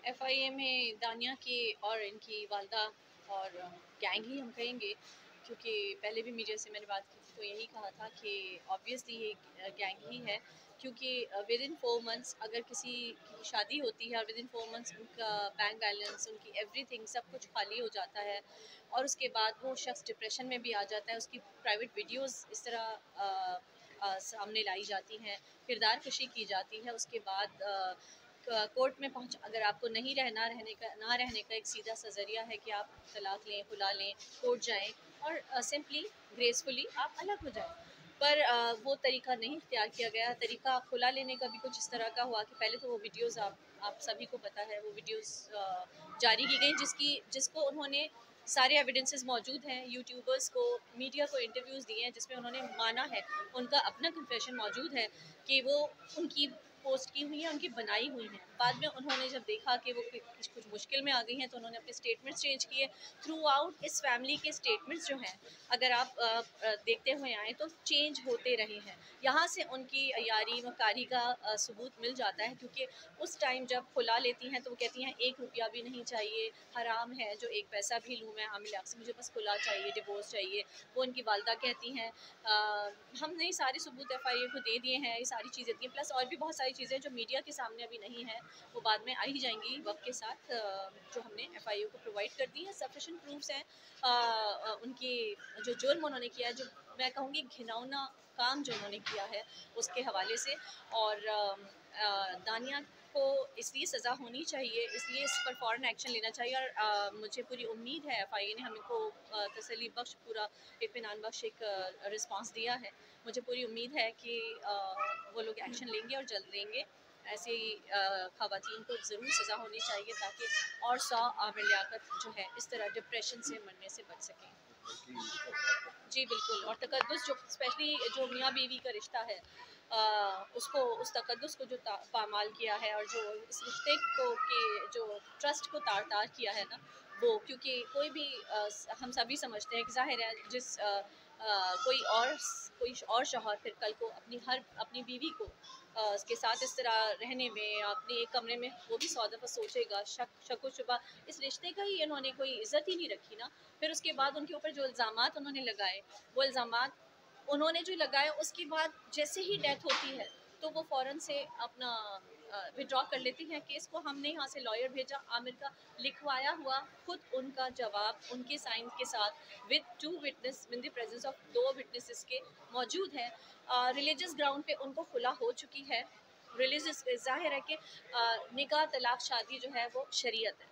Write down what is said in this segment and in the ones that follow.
FIA में दानिया की और इनकी वालदा और गैंग ही हम कहेंगे, क्योंकि पहले भी मीडिया से मैंने बात की थी तो यही कहा था कि ऑब्वियसली ये गैंग ही है, क्योंकि विद इन 4 मंथ्स अगर किसी की शादी होती है और विद इन 4 मंथ्स उनका बैंक बैलेंस, उनकी एवरीथिंग सब कुछ खाली हो जाता है और उसके बाद वो शख्स डिप्रेशन में भी आ जाता है। उसकी प्राइवेट वीडियोस इस तरह सामने लाई जाती हैं, किरदार कशी की जाती है। उसके बाद कोर्ट में पहुंच अगर आपको नहीं रहने का एक सीधा सा ज़रिया है कि आप तलाक लें, खुला लें, कोर्ट जाएं और सिंपली ग्रेसफुली आप अलग हो जाएं। पर वो तरीका नहीं इख्तियार किया गया। तरीका खुला लेने का भी कुछ इस तरह का हुआ कि पहले तो वो वीडियोस आप सभी को पता है, वो वीडियोस जारी की गई जिसको उन्होंने सारे एविडेंसेस मौजूद हैं, यूट्यूबर्स को, मीडिया को इंटरव्यूज़ दिए हैं जिसमें उन्होंने माना है, उनका अपना कन्फेशन मौजूद है कि वो उनकी पोस्ट की हुई है, उनकी बनाई हुई हैं। बाद में उन्होंने जब देखा कि वो कुछ मुश्किल में आ गई हैं तो उन्होंने अपने स्टेटमेंट्स चेंज किए। थ्रू आउट इस फैमिली के स्टेटमेंट्स जो हैं, अगर आप देखते हुए आएँ तो चेंज होते रहे हैं। यहाँ से उनकी यारी वकारी का सबूत मिल जाता है, क्योंकि उस टाइम जब खुला लेती हैं तो वो कहती हैं 1 रुपया भी नहीं चाहिए, हराम है जो 1 पैसा भी लूँ मैं आमिर लियाकत से, मुझे बस खुला चाहिए, डिवोर्स चाहिए। वो उनकी वालदा कहती हैं हमने ये सारे सबूत एफआईए को दे दिए हैं, ये सारी चीज़ें दी हैं, प्लस और भी बहुत सारी चीज़ें जो मीडिया के सामने अभी नहीं है, वो बाद में आ ही जाएंगी वक्त के साथ, जो हमने एफआईए को प्रोवाइड कर दी है। सफिशेंट प्रूफ्स हैं उनकी, जो जुर्म उन्होंने किया है, जो मैं कहूँगी घिनौना काम जो उन्होंने किया है उसके हवाले से। और दानिया को इसलिए सज़ा होनी चाहिए, इसलिए इस पर फ़ौरन एक्शन लेना चाहिए। और मुझे पूरी उम्मीद है एफआईए ने हमें को तसल्ली बख्श, पूरा इत्मीनान बख्श एक रिस्पांस दिया है। मुझे पूरी उम्मीद है कि वो लोग एक्शन लेंगे और जल्द लेंगे। ऐसी ख़वातीन को ज़रूर सज़ा होनी चाहिए ताकि और 100 आमिर लियाकत जो है इस तरह डिप्रेशन से मरने से बच सकें। जी बिल्कुल। और तकद्दुस जो स्पेशली जो मियाँ बीवी का रिश्ता है, उसको, उस तकद्दुस को जो पामाल किया है और जो इस रिश्ते को के जो ट्रस्ट को तार तार किया है ना, वो, क्योंकि कोई भी हम सभी समझते हैं कि ज़ाहिर है कोई और शौहर फिर कल को अपनी बीवी को उसके साथ इस तरह रहने में, अपने एक कमरे में, वो भी 100 दफ़ा सोचेगा। शक व शुबा इस रिश्ते का ही इन्होंने कोई इज़्ज़त ही नहीं रखी ना। फिर उसके बाद उनके ऊपर जो इल्ज़ामात उन्होंने लगाए, वो इल्ज़ामात उन्होंने जो लगाए उसके बाद जैसे ही डेथ होती है तो वो फ़ौरन से अपना विड्रॉ कर लेती हैं केस को। हमने यहाँ से लॉयर भेजा, आमिर का लिखवाया हुआ खुद उनका जवाब उनके साइन के साथ with 2 witness, in the presence of 2 witnesses के मौजूद है। रिलीजियस ग्राउंड पे उनको खुला हो चुकी है। रिलीजियस ज़ाहिर है कि निकाह, तलाक, शादी जो है वो शरीयत है,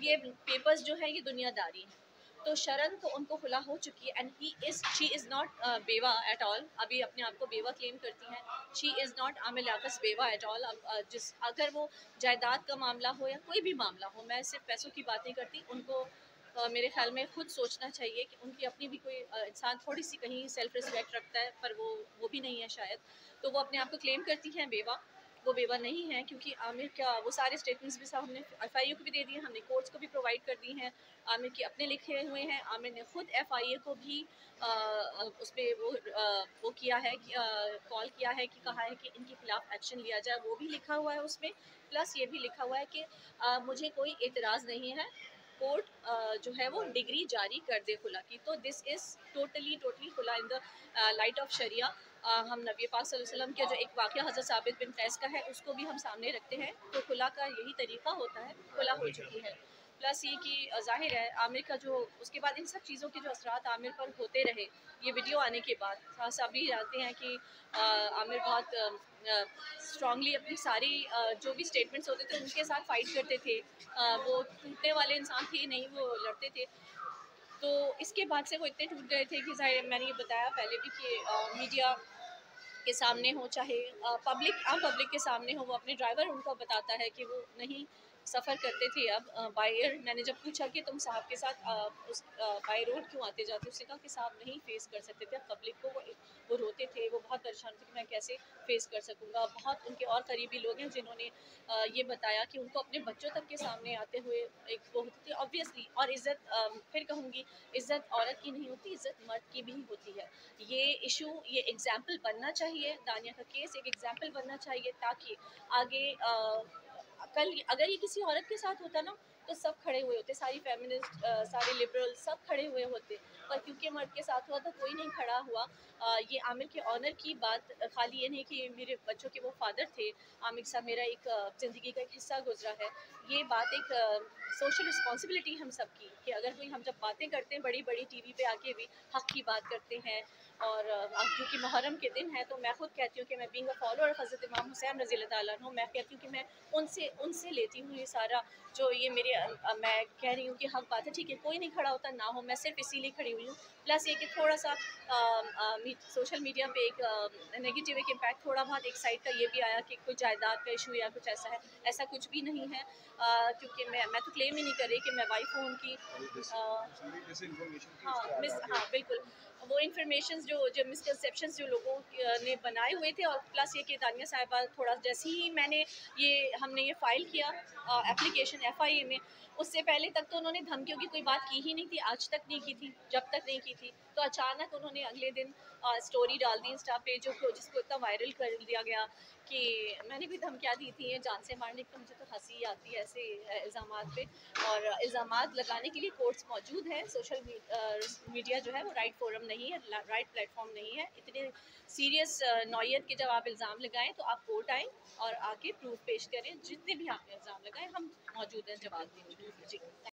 ये पेपर्स जो है ये दुनियादारी है। तो शरण तो उनको खुला हो चुकी है। एंड शी इज़ नॉट बेवा एट ऑल। अभी अपने आप को बेवा क्लेम करती हैं। She is not Aamir Liaquat बेवा एट ऑल। जिस अगर वो जायदाद का मामला हो या कोई भी मामला हो, मैं सिर्फ पैसों की बात नहीं करती, उनको मेरे ख्याल में खुद सोचना चाहिए कि उनकी अपनी भी कोई इंसान थोड़ी सी कहीं सेल्फ रिस्पेक्ट रखता है, पर वो भी नहीं है शायद। तो वो अपने आप को क्लेम करती हैं बेवा। वो बेवा नहीं है, क्योंकि आमिर का वो सारे स्टेटमेंट्स भी साहब हमने एफआईए को भी दे दिए, हमने कोर्ट्स को भी प्रोवाइड कर दी हैं। आमिर के अपने लिखे हुए हैं। आमिर ने खुद एफआईए को भी उस पर वो किया है कि कॉल किया है कि कहा है कि इनके खिलाफ एक्शन लिया जाए, वो भी लिखा हुआ है उसमें। प्लस ये भी लिखा हुआ है कि मुझे कोई एतराज़ नहीं है, कोर्ट जो है वो डिग्री जारी कर दे खुला की। तो दिस इज़ टोटली टोटली खुला इन द लाइट ऑफ शरिया। हम नबी पाक सल्लल्लाहु अलैहि वसल्लम के जो एक वाक़या हज़रत साबित बिन कैस का है उसको भी हम सामने रखते हैं। तो खुला का यही तरीका होता है, खुला हो चुकी है। प्लस ये कि ज़ाहिर है आमिर का जो उसके बाद इन सब चीज़ों के जो असरात आमिर पर होते रहे, ये वीडियो आने के बाद सभी जानते हैं कि आमिर बहुत स्ट्रांगली अपनी सारी जो भी स्टेटमेंट्स होते थे उनके साथ फाइट करते थे। वो टूटने वाले इंसान थे नहीं, वो लड़ते थे। तो इसके बाद से वो इतने टूट गए थे कि ज़ाहिर मैंने ये बताया पहले भी कि मीडिया के सामने हो, चाहे आम पब्लिक के सामने हो, वो अपने ड्राइवर उनको बताता है कि वो नहीं सफ़र करते थे अब बाय एयर। मैंने जब पूछा कि तुम साहब के साथ बाय रोड क्यों आते जाते, उसने कहा कि साहब नहीं फेस कर सकते थे अब पब्लिक को। वो रोते थे, वो बहुत परेशान थे कि मैं कैसे फेस कर सकूँगा। बहुत उनके और करीबी लोग हैं जिन्होंने ये बताया कि उनको अपने बच्चों तक के सामने आते हुए एक वो होती थी ऑब्वियसली। और इज़्ज़त फिर कहूँगी, इज़्ज़त औरत की नहीं होती, इज़्ज़त मर्द की भी होती है। ये इशू, ये एग्जाम्पल बनना चाहिए, दानिया का केस एक एग्जाम्पल बनना चाहिए ताकि आगे कल अगर ये किसी औरत के साथ होता ना, तो सब खड़े हुए होते, सारी फेमिनिस्ट, सारे लिबरल सब खड़े हुए होते, पर क्योंकि मर्द के साथ हुआ तो कोई नहीं खड़ा हुआ। ये आमिर के ऑनर की बात खाली ये नहीं कि मेरे बच्चों के वो फादर थे, आमिर साहब मेरा एक ज़िंदगी का एक हिस्सा गुजरा है। ये बात एक सोशल रिस्पॉन्सिबिलिटी हम सब की, कि अगर कोई हम जब बातें करते हैं बड़ी बड़ी टीवी पे आके भी हक की बात करते हैं, और क्योंकि मुहर्रम के दिन है तो मैं खुद कहती हूँ कि मैं बीइंग अ फॉलोअर ऑफ हज़रत इमाम हुसैन रज़ी अल्लाह ताला अन्हु, मैं कहती हूँ कि मैं उनसे उनसे लेती हूँ ये सारा, जो ये मेरे मैं कह रही हूँ कि हक बात है, ठीक है कोई नहीं खड़ा होता ना हो, मैं सिर्फ इसीलिए खड़ी हुई हूँ। प्लस ये कि थोड़ा सा सोशल मीडिया पे एक नेगेटिव एक इम्पैक्ट थोड़ा बहुत एक साइड का ये भी आया कि कोई जायदाद का इशू या कुछ ऐसा है, ऐसा कुछ भी नहीं है। क्योंकि मैं तो क्लेम ही नहीं कर रही कि मैं वाइफ हूँ उनकी। हाँ मिस, हाँ बिल्कुल, वो इन्फॉर्मेशन जो मिसकंसेप्शंस जो लोगों ने बनाए हुए थे, और प्लस ये कि दानिया साहिबा थोड़ा जैसे ही हमने ये फाइल किया एप्लीकेशन FIA में, उससे पहले तक तो उन्होंने धमकियों की कोई बात की ही नहीं थी, आज तक नहीं की थी, जब तक नहीं की थी, तो अचानक उन्होंने अगले दिन स्टोरी डाल दी इंस्टा पे, जिसको इतना वायरल कर दिया गया कि मैंने भी धमकियाँ दी थी ये जान से मारने की। तो मुझे तो हंसी आती है ऐसे इल्ज़ामात पे, और इल्ज़ामात लगाने के लिए कोर्ट्स मौजूद है। सोशल मीडिया जो है वो राइट फोरम नहीं है, राइट प्लेटफॉर्म नहीं है। इतने सीरियस नौयत के जब आप इल्ज़ाम लगाएं तो आप कोर्ट आएँ और आके प्रूफ पेश करें, जितने भी आपने इल्ज़ाम लगाए हम मौजूद हैं जवाब देने के लिए। जी।